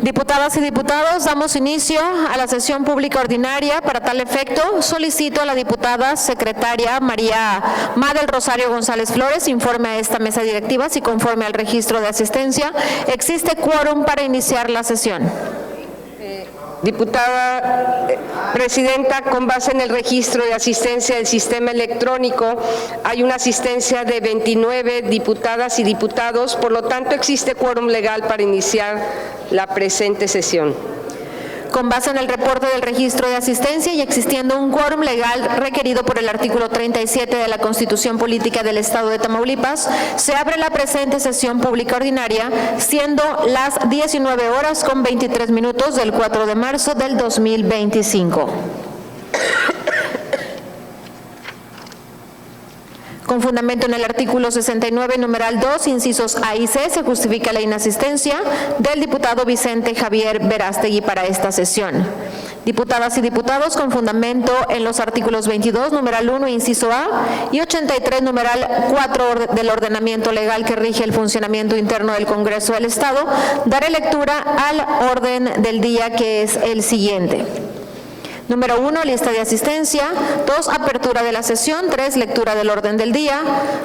Diputadas y diputados, damos inicio a la sesión pública ordinaria. Para tal efecto, solicito a la diputada secretaria María del Rosario González Flores informe a esta mesa directiva si conforme al registro de asistencia existe quórum para iniciar la sesión. Diputada Presidenta, con base en el registro de asistencia del sistema electrónico, hay una asistencia de 29 diputadas y diputados, por lo tanto existe quórum legal para iniciar la presente sesión. Con base en el reporte del registro de asistencia y existiendo un quórum legal requerido por el artículo 37 de la Constitución Política del Estado de Tamaulipas, se abre la presente sesión pública ordinaria, siendo las 19:23 del 4 de marzo del 2025. Con fundamento en el artículo 69, numeral 2, incisos A y C, se justifica la inasistencia del diputado Vicente Javier Verástegui para esta sesión. Diputadas y diputados, con fundamento en los artículos 22, numeral 1, inciso A, y 83, numeral 4 del ordenamiento legal que rige el funcionamiento interno del Congreso del Estado, daré lectura al orden del día, que es el siguiente. Número 1, lista de asistencia. 2, apertura de la sesión. 3, lectura del orden del día.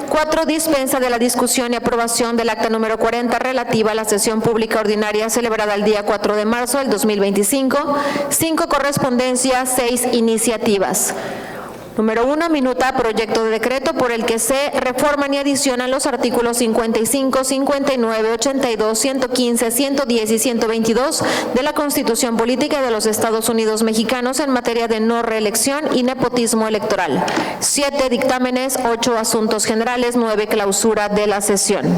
4, dispensa de la discusión y aprobación del acta número 40 relativa a la sesión pública ordinaria celebrada el día 4 de marzo del 2025. 5, correspondencia. 6, iniciativas. Número 1, minuta proyecto de decreto por el que se reforman y adicionan los artículos 55, 59, 82, 115, 110 y 122 de la Constitución Política de los Estados Unidos Mexicanos en materia de no reelección y nepotismo electoral. 7, dictámenes. 8, asuntos generales. 9, clausura de la sesión.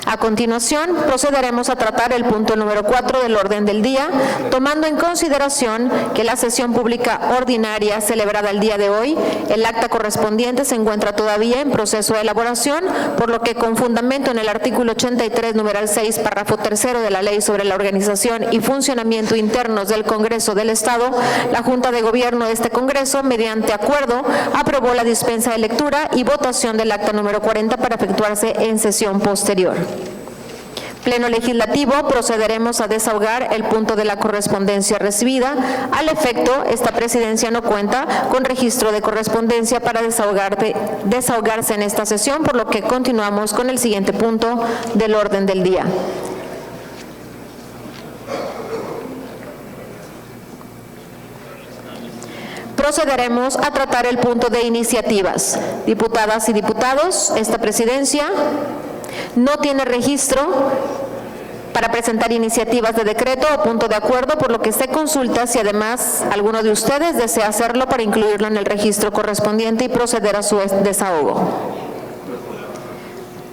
A continuación, procederemos a tratar el punto número 4 del orden del día, tomando en consideración que la sesión pública ordinaria celebrada el día de hoy, el acta correspondiente se encuentra todavía en proceso de elaboración, por lo que con fundamento en el artículo 83, numeral 6, párrafo tercero de la Ley sobre la Organización y Funcionamiento Internos del Congreso del Estado, la Junta de Gobierno de este Congreso, mediante acuerdo, aprobó la dispensa de lectura y votación del acta número 40 para efectuarse en sesión posterior. Pleno Legislativo, procederemos a desahogar el punto de la correspondencia recibida. Al efecto, esta presidencia no cuenta con registro de correspondencia para desahogarse en esta sesión, por lo que continuamos con el siguiente punto del orden del día. Procederemos a tratar el punto de iniciativas. Diputadas y diputados, esta presidencia no tiene registro para presentar iniciativas de decreto o punto de acuerdo, por lo que se consulta si además alguno de ustedes desea hacerlo para incluirlo en el registro correspondiente y proceder a su desahogo.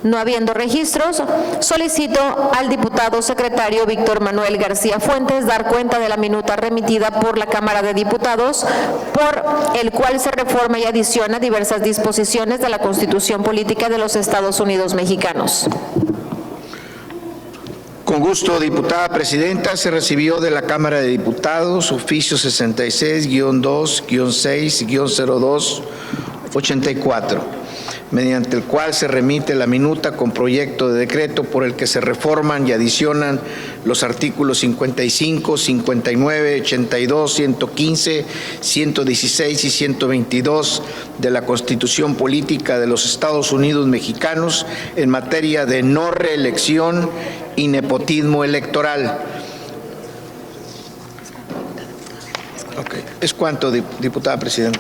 No habiendo registros, solicito al diputado secretario Víctor Manuel García Fuentes dar cuenta de la minuta remitida por la Cámara de Diputados, por el cual se reforma y adiciona diversas disposiciones de la Constitución Política de los Estados Unidos Mexicanos. Con gusto, diputada presidenta, se recibió de la Cámara de Diputados oficio 66-2-6-02-84, mediante el cual se remite la minuta con proyecto de decreto por el que se reforman y adicionan los artículos 55, 59, 82, 115, 116 y 122 de la Constitución Política de los Estados Unidos Mexicanos en materia de no reelección y nepotismo electoral. Es cuanto, diputada presidenta.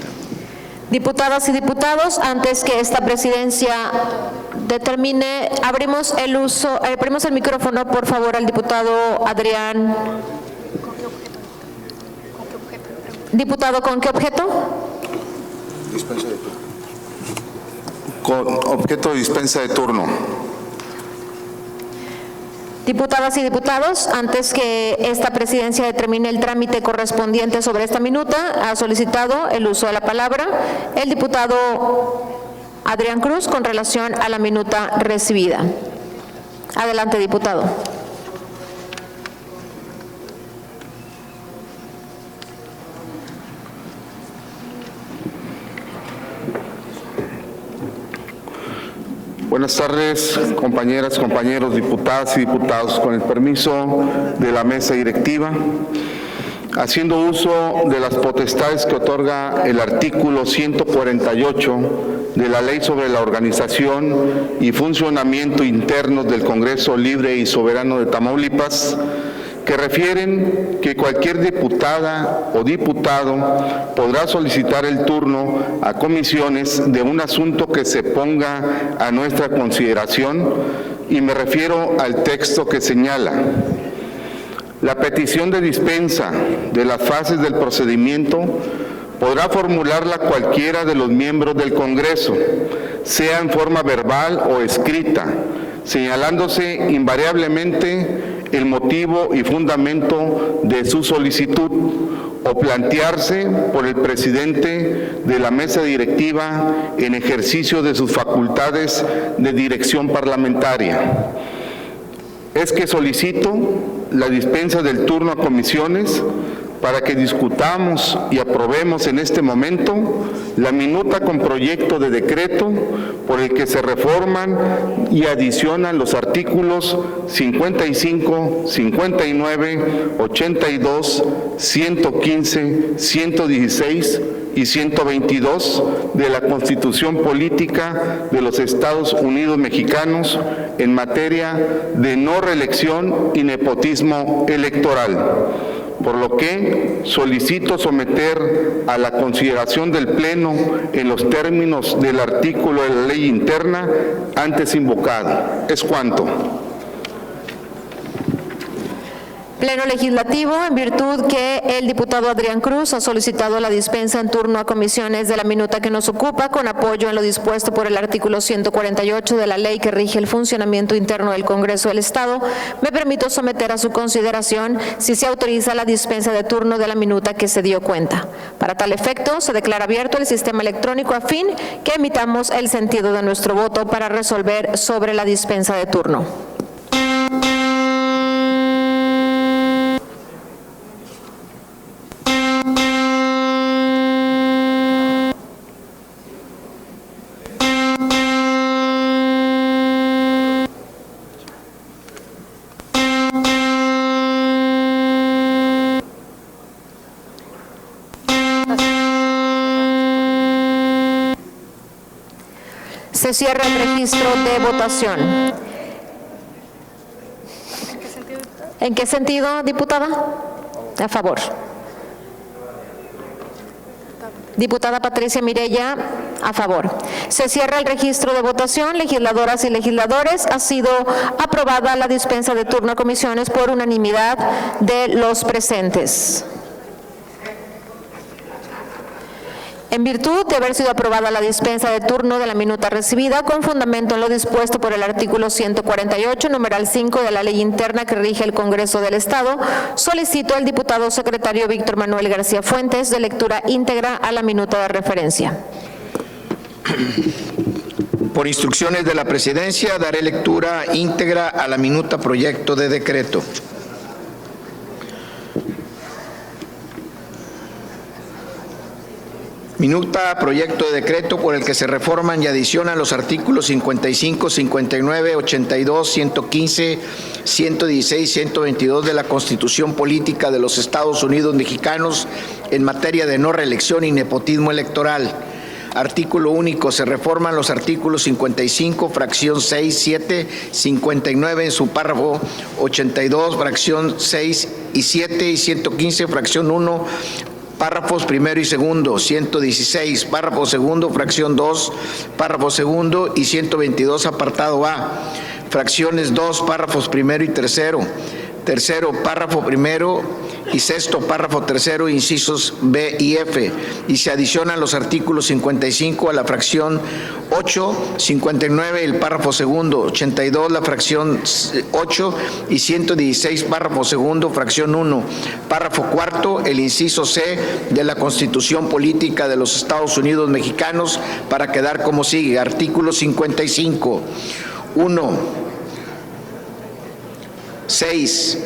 Diputadas y diputados, antes que esta presidencia determine, abrimos el micrófono, por favor, al diputado Adrián. Diputado, ¿con qué objeto? Dispensa de turno. Con objeto de dispensa de turno. Diputadas y diputados, antes que esta presidencia determine el trámite correspondiente sobre esta minuta, ha solicitado el uso de la palabra el diputado Adrián Cruz con relación a la minuta recibida. Adelante, diputado. Buenas tardes, compañeras, compañeros, diputadas y diputados. Con el permiso de la mesa directiva, haciendo uso de las potestades que otorga el artículo 148 de la Ley sobre la Organización y Funcionamiento Internos del Congreso Libre y Soberano de Tamaulipas, que refieren que cualquier diputada o diputado podrá solicitar el turno a comisiones de un asunto que se ponga a nuestra consideración, y me refiero al texto que señala: la petición de dispensa de las fases del procedimiento podrá formularla cualquiera de los miembros del Congreso, sea en forma verbal o escrita, señalándose invariablemente el motivo y fundamento de su solicitud, o plantearse por el presidente de la mesa directiva en ejercicio de sus facultades de dirección parlamentaria. Es que solicito la dispensa del turno a comisiones para que discutamos y aprobemos en este momento la minuta con proyecto de decreto por el que se reforman y adicionan los artículos 55, 59, 82, 115, 116 y 122 de la Constitución Política de los Estados Unidos Mexicanos en materia de no reelección y nepotismo electoral, por lo que solicito someter a la consideración del Pleno en los términos del artículo de la ley interna antes invocado. Es cuanto. Pleno Legislativo, en virtud que el diputado Adrián Cruz ha solicitado la dispensa en turno a comisiones de la minuta que nos ocupa, con apoyo en lo dispuesto por el artículo 148 de la ley que rige el funcionamiento interno del Congreso del Estado, me permito someter a su consideración si se autoriza la dispensa de turno de la minuta que se dio cuenta. Para tal efecto, se declara abierto el sistema electrónico a fin que emitamos el sentido de nuestro voto para resolver sobre la dispensa de turno. Se cierra el registro de votación. ¿En qué sentido, diputada? A favor. Diputada Patricia Mireya, a favor. Se cierra el registro de votación. Legisladoras y legisladores, ha sido aprobada la dispensa de turno a comisiones por unanimidad de los presentes. En virtud de haber sido aprobada la dispensa de turno de la minuta recibida, con fundamento en lo dispuesto por el artículo 148, numeral 5 de la ley interna que rige el Congreso del Estado, solicito al diputado secretario Víctor Manuel García Fuentes de lectura íntegra a la minuta de referencia. Por instrucciones de la Presidencia, daré lectura íntegra a la minuta proyecto de decreto. Minuta proyecto de decreto por el que se reforman y adicionan los artículos 55, 59, 82, 115, 116 y 122 de la Constitución Política de los Estados Unidos Mexicanos en materia de no reelección y nepotismo electoral. Artículo único. Se reforman los artículos 55, fracción 6, 7, 59 en su párrafo 82, fracción 6 y 7 y 115, fracción 1, párrafos primero y segundo, 116, párrafo segundo, fracción 2, párrafo segundo y 122, apartado A, fracciones 2, párrafos primero y tercero, párrafo primero y sexto, párrafo tercero, incisos B y F, y se adicionan los artículos 55 a la fracción 8, 59 el párrafo segundo, 82 la fracción 8 y 116 párrafo segundo, fracción 1, párrafo cuarto, el inciso C de la Constitución Política de los Estados Unidos Mexicanos, para quedar como sigue. Artículo 55. 1, 6,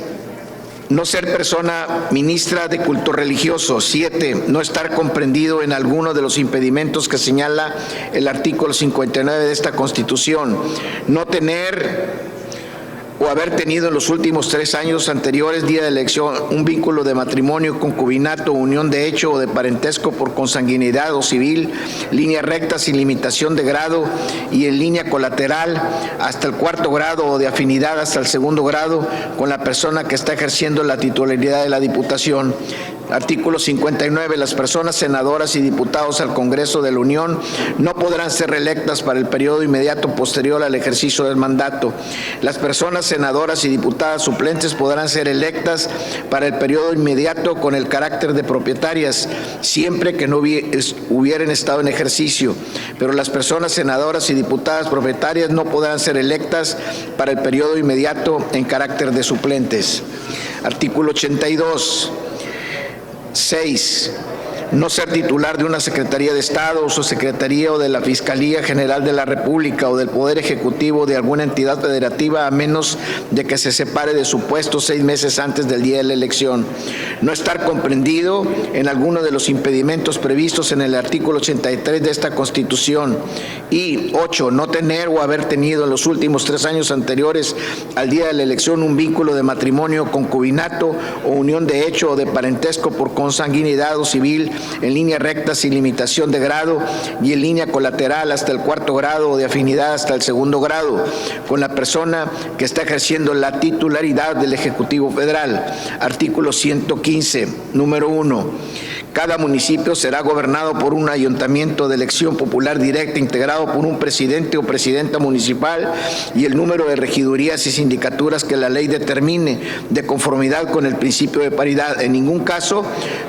no ser persona ministra de culto religioso. 7, no estar comprendido en alguno de los impedimentos que señala el artículo 59 de esta Constitución. No tener o haber tenido en los últimos 3 años anteriores, día de elección, un vínculo de matrimonio, concubinato, unión de hecho o de parentesco por consanguinidad o civil, línea recta sin limitación de grado y en línea colateral hasta el 4º grado o de afinidad hasta el 2º grado con la persona que está ejerciendo la titularidad de la Diputación. Artículo 59. Las personas senadoras y diputados al Congreso de la Unión no podrán ser reelectas para el periodo inmediato posterior al ejercicio del mandato. Las personas senadoras y diputadas suplentes podrán ser electas para el periodo inmediato con el carácter de propietarias, siempre que no hubieran estado en ejercicio. Pero las personas senadoras y diputadas propietarias no podrán ser electas para el periodo inmediato en carácter de suplentes. Artículo 82. 6. No ser titular de una Secretaría de Estado o Subsecretaría o de la Fiscalía General de la República o del Poder Ejecutivo de alguna entidad federativa a menos de que se separe de su puesto 6 meses antes del día de la elección. No estar comprendido en alguno de los impedimentos previstos en el artículo 83 de esta Constitución. Y 8. No tener o haber tenido en los últimos 3 años anteriores al día de la elección un vínculo de matrimonio, concubinato o unión de hecho o de parentesco por consanguinidad o civil en línea recta sin limitación de grado y en línea colateral hasta el 4º grado o de afinidad hasta el 2º grado con la persona que está ejerciendo la titularidad del Ejecutivo Federal. Artículo 115, número 1. Cada municipio será gobernado por un ayuntamiento de elección popular directa integrado por un presidente o presidenta municipal y el número de regidurías y sindicaturas que la ley determine de conformidad con el principio de paridad. En ningún caso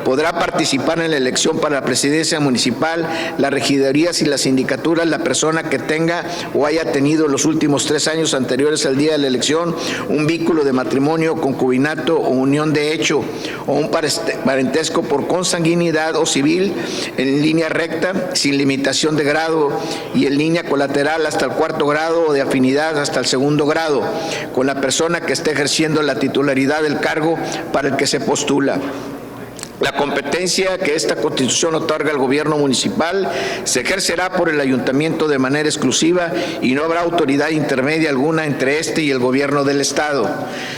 podrá participar en la elección para la presidencia municipal, las regidurías y las sindicaturas la persona que tenga o haya tenido en los últimos 3 años anteriores al día de la elección un vínculo de matrimonio, concubinato o unión de hecho o un parentesco por consanguinidad o civil en línea recta sin limitación de grado y en línea colateral hasta el 4º grado o de afinidad hasta el 2º grado con la persona que esté ejerciendo la titularidad del cargo para el que se postula. La competencia que esta Constitución otorga al gobierno municipal se ejercerá por el ayuntamiento de manera exclusiva y no habrá autoridad intermedia alguna entre este y el gobierno del Estado.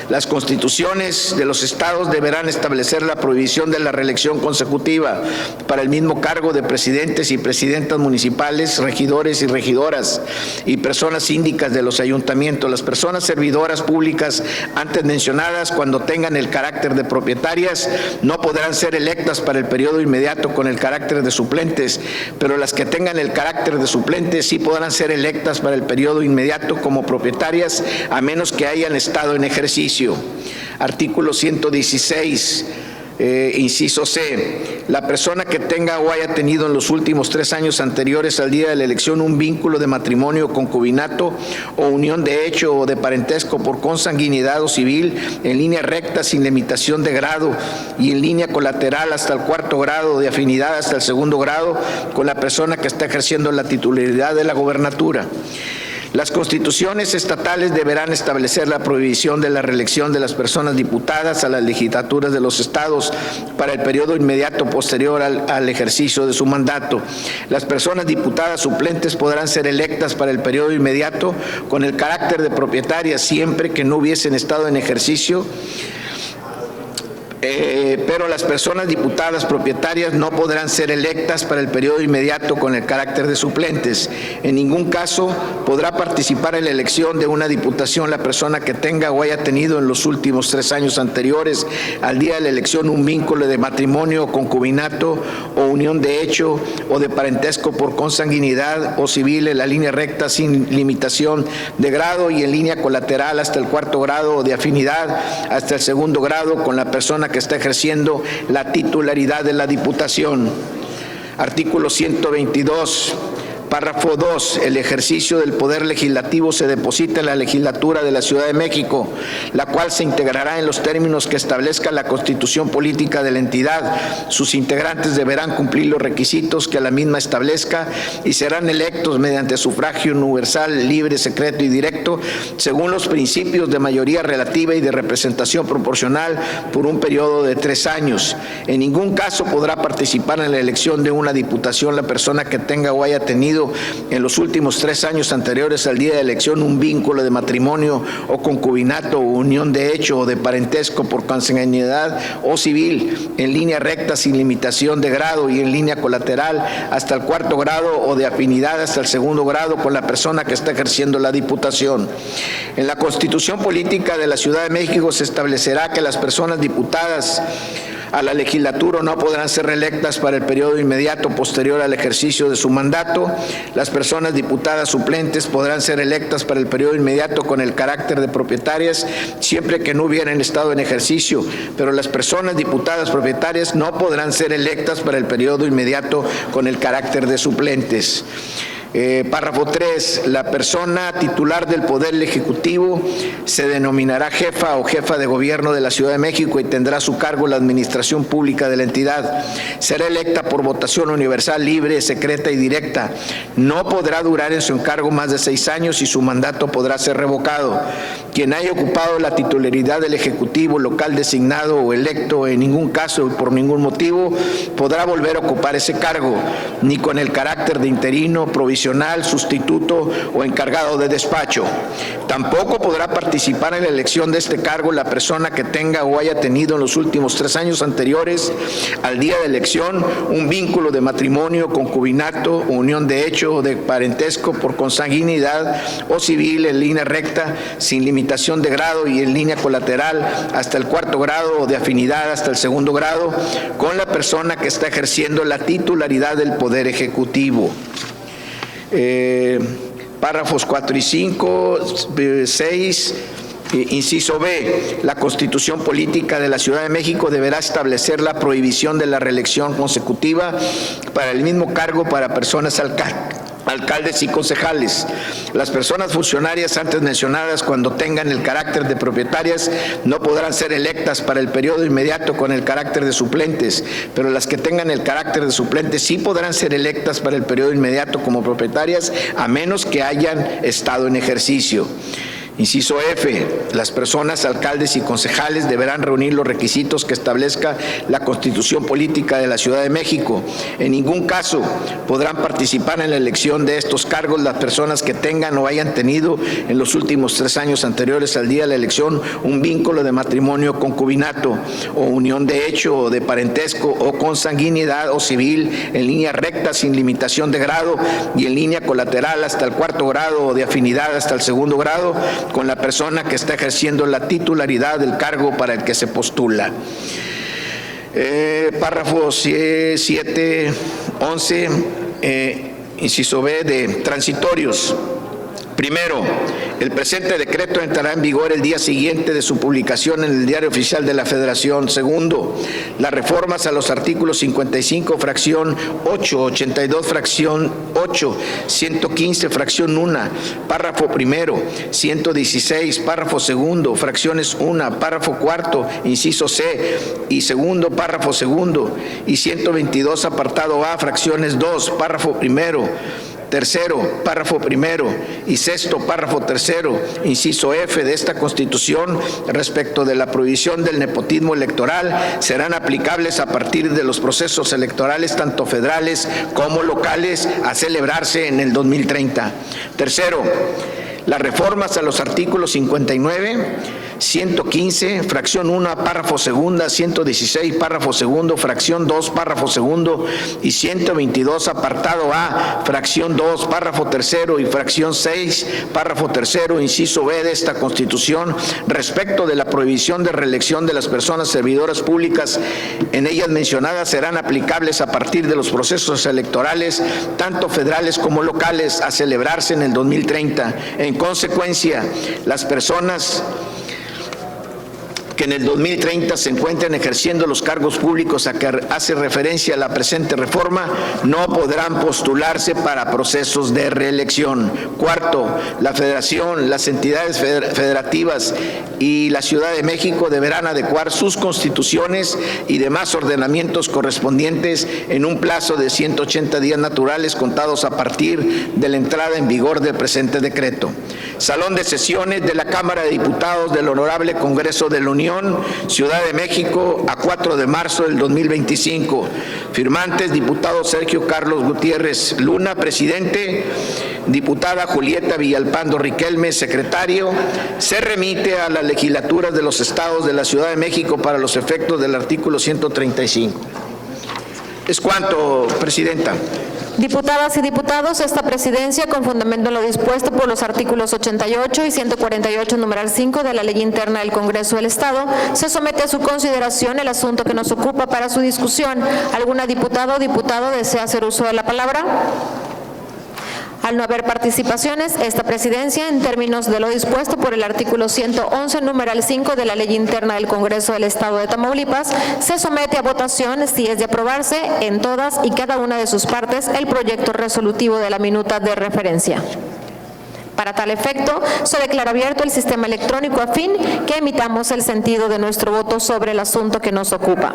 Las constituciones de los estados deberán establecer la prohibición de la reelección consecutiva para el mismo cargo de presidentes y presidentas municipales, regidores y regidoras y personas síndicas de los ayuntamientos. Las personas servidoras públicas antes mencionadas, cuando tengan el carácter de propietarias, no podrán ser electas para el periodo inmediato con el carácter de suplentes, pero las que tengan el carácter de suplentes sí podrán ser electas para el periodo inmediato como propietarias a menos que hayan estado en ejercicio. Artículo 116. Inciso C. La persona que tenga o haya tenido en los últimos 3 años anteriores al día de la elección un vínculo de matrimonio, concubinato o unión de hecho o de parentesco por consanguinidad o civil en línea recta sin limitación de grado y en línea colateral hasta el 4º grado, de afinidad hasta el 2º grado con la persona que está ejerciendo la titularidad de la gobernatura. Las constituciones estatales deberán establecer la prohibición de la reelección de las personas diputadas a las legislaturas de los estados para el periodo inmediato posterior al ejercicio de su mandato. Las personas diputadas suplentes podrán ser electas para el periodo inmediato con el carácter de propietarias siempre que no hubiesen estado en ejercicio, pero las personas diputadas propietarias no podrán ser electas para el periodo inmediato con el carácter de suplentes. En ningún caso podrá participar en la elección de una diputación la persona que tenga o haya tenido en los últimos 3 años anteriores al día de la elección un vínculo de matrimonio, concubinato o unión de hecho o de parentesco por consanguinidad o civil en la línea recta sin limitación de grado y en línea colateral hasta el 4º grado o de afinidad hasta el 2º grado con la persona que está ejerciendo la titularidad de la Diputación. Artículo 122. Párrafo 2. El ejercicio del poder legislativo se deposita en la legislatura de la Ciudad de México, la cual se integrará en los términos que establezca la Constitución política de la entidad. Sus integrantes deberán cumplir los requisitos que la misma establezca y serán electos mediante sufragio universal, libre, secreto y directo, según los principios de mayoría relativa y de representación proporcional por un periodo de 3 años. En ningún caso podrá participar en la elección de una diputación la persona que tenga o haya tenido en los últimos 3 años anteriores al día de elección un vínculo de matrimonio o concubinato o unión de hecho o de parentesco por consanguinidad o civil, en línea recta sin limitación de grado y en línea colateral hasta el 4º grado o de afinidad hasta el 2º grado con la persona que está ejerciendo la diputación. En la Constitución política de la Ciudad de México se establecerá que las personas diputadas a la legislatura no podrán ser reelectas para el periodo inmediato posterior al ejercicio de su mandato. Las personas diputadas suplentes podrán ser electas para el periodo inmediato con el carácter de propietarias siempre que no hubieran estado en ejercicio, pero las personas diputadas propietarias no podrán ser electas para el periodo inmediato con el carácter de suplentes. Párrafo 3. La persona titular del Poder Ejecutivo se denominará jefa o jefa de gobierno de la Ciudad de México y tendrá a su cargo la administración pública de la entidad. Será electa por votación universal, libre, secreta y directa. No podrá durar en su encargo más de 6 años y su mandato podrá ser revocado. Quien haya ocupado la titularidad del Ejecutivo local designado o electo en ningún caso y por ningún motivo podrá volver a ocupar ese cargo, ni con el carácter de interino, provisional, sustituto o encargado de despacho. Tampoco podrá participar en la elección de este cargo la persona que tenga o haya tenido en los últimos 3 años anteriores al día de elección un vínculo de matrimonio, concubinato, unión de hecho o de parentesco por consanguinidad o civil en línea recta sin limitación de grado y en línea colateral hasta el 4º grado o de afinidad hasta el 2º grado con la persona que está ejerciendo la titularidad del Poder Ejecutivo. Párrafos 4 y 5, 6, inciso B. La Constitución política de la Ciudad de México deberá establecer la prohibición de la reelección consecutiva para el mismo cargo para personas alcaldes y concejales. Las personas funcionarias antes mencionadas, cuando tengan el carácter de propietarias, no podrán ser electas para el periodo inmediato con el carácter de suplentes, pero las que tengan el carácter de suplentes sí podrán ser electas para el periodo inmediato como propietarias, a menos que hayan estado en ejercicio. Inciso F. Las personas alcaldes y concejales deberán reunir los requisitos que establezca la Constitución política de la Ciudad de México. En ningún caso podrán participar en la elección de estos cargos las personas que tengan o hayan tenido en los últimos 3 años anteriores al día de la elección un vínculo de matrimonio, concubinato o unión de hecho o de parentesco o consanguinidad o civil en línea recta sin limitación de grado y en línea colateral hasta el 4º grado o de afinidad hasta el 2º grado con la persona que está ejerciendo la titularidad del cargo para el que se postula. Párrafos 7, 11, inciso B de transitorios. Primero, el presente decreto entrará en vigor el día siguiente de su publicación en el Diario Oficial de la Federación. Segundo, las reformas a los artículos 55, fracción 8, 82, fracción 8, 115, fracción 1, párrafo primero, 116, párrafo segundo, fracciones 1, párrafo cuarto, inciso C y segundo, párrafo segundo, y 122, apartado A, fracciones 2, párrafo primero, tercero, párrafo primero y sexto, párrafo tercero, inciso F de esta Constitución respecto de la prohibición del nepotismo electoral serán aplicables a partir de los procesos electorales tanto federales como locales a celebrarse en el 2030. Tercero, las reformas a los artículos 59, 115, fracción 1, párrafo segunda, 116, párrafo segundo, fracción 2, párrafo segundo y 122, apartado A, fracción 2, párrafo tercero y fracción 6, párrafo tercero, inciso B de esta Constitución respecto de la prohibición de reelección de las personas servidoras públicas en ellas mencionadas serán aplicables a partir de los procesos electorales tanto federales como locales a celebrarse en el 2030. En consecuencia, las personas que en el 2030 se encuentren ejerciendo los cargos públicos a que hace referencia la presente reforma no podrán postularse para procesos de reelección. Cuarto, la Federación, las entidades federativas y la Ciudad de México deberán adecuar sus constituciones y demás ordenamientos correspondientes en un plazo de 180 días naturales contados a partir de la entrada en vigor del presente decreto. Salón de sesiones de la Cámara de Diputados del Honorable Congreso de la Unión, Ciudad de México, a 4 de marzo del 2025. Firmantes, diputado Sergio Carlos Gutiérrez Luna, presidente; diputada Julieta Villalpando Riquelme, secretario. Se remite a las legislaturas de los estados de la Ciudad de México para los efectos del artículo 135. Es cuanto, presidenta. Diputadas y diputados, esta presidencia, con fundamento en lo dispuesto por los artículos 88 y 148, numeral 5 de la Ley Interna del Congreso del Estado, se somete a su consideración el asunto que nos ocupa para su discusión. ¿Alguna diputada o diputado desea hacer uso de la palabra? Al no haber participaciones, esta presidencia, en términos de lo dispuesto por el artículo 111, numeral 5 de la Ley Interna del Congreso del Estado de Tamaulipas, se somete a votación, si es de aprobarse, en todas y cada una de sus partes, el proyecto resolutivo de la minuta de referencia. Para tal efecto, se declara abierto el sistema electrónico a fin que emitamos el sentido de nuestro voto sobre el asunto que nos ocupa.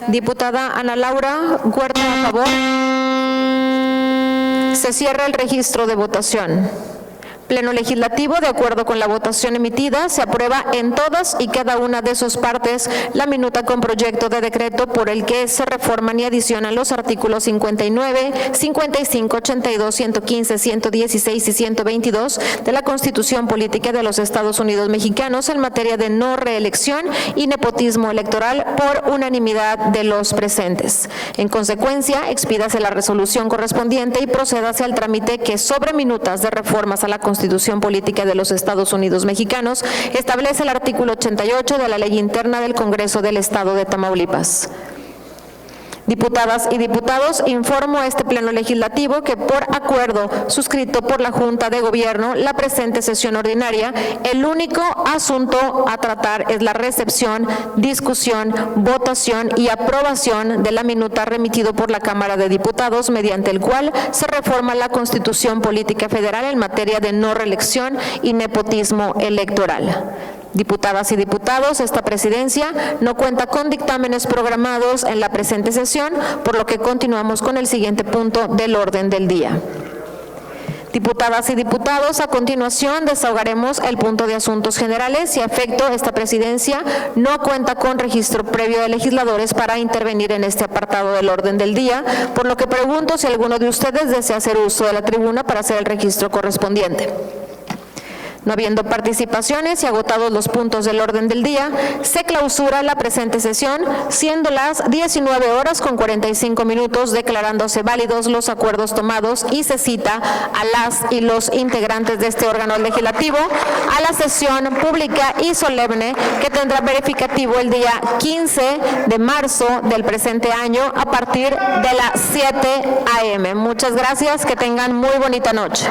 Diputada Ana Laura Huerta, a favor. Se cierra el registro de votación. Pleno Legislativo, de acuerdo con la votación emitida, se aprueba en todas y cada una de sus partes la minuta con proyecto de decreto por el que se reforman y adicionan los artículos 59, 55, 82, 115, 116 y 122 de la Constitución Política de los Estados Unidos Mexicanos en materia de no reelección y nepotismo electoral por unanimidad de los presentes. En consecuencia, expídase la resolución correspondiente y procédase al trámite que sobre minutas de reformas a la Constitución Política de los Estados Unidos Mexicanos establece el artículo 88 de la Ley Interna del Congreso del Estado de Tamaulipas. Diputadas y diputados, informo a este Pleno Legislativo que por acuerdo suscrito por la Junta de Gobierno, la presente sesión ordinaria, el único asunto a tratar es la recepción, discusión, votación y aprobación de la minuta remitido por la Cámara de Diputados, mediante el cual se reforma la Constitución Política Federal en materia de no reelección y nepotismo electoral. Diputadas y diputados, esta presidencia no cuenta con dictámenes programados en la presente sesión, por lo que continuamos con el siguiente punto del orden del día. Diputadas y diputados, a continuación desahogaremos el punto de asuntos generales y a efecto esta presidencia no cuenta con registro previo de legisladores para intervenir en este apartado del orden del día, por lo que pregunto si alguno de ustedes desea hacer uso de la tribuna para hacer el registro correspondiente. No habiendo participaciones y agotados los puntos del orden del día, se clausura la presente sesión, siendo las 19:45, declarándose válidos los acuerdos tomados, y se cita a las y los integrantes de este órgano legislativo a la sesión pública y solemne que tendrá verificativo el día 15 de marzo del presente año a partir de las 7 a.m. Muchas gracias, que tengan muy bonita noche.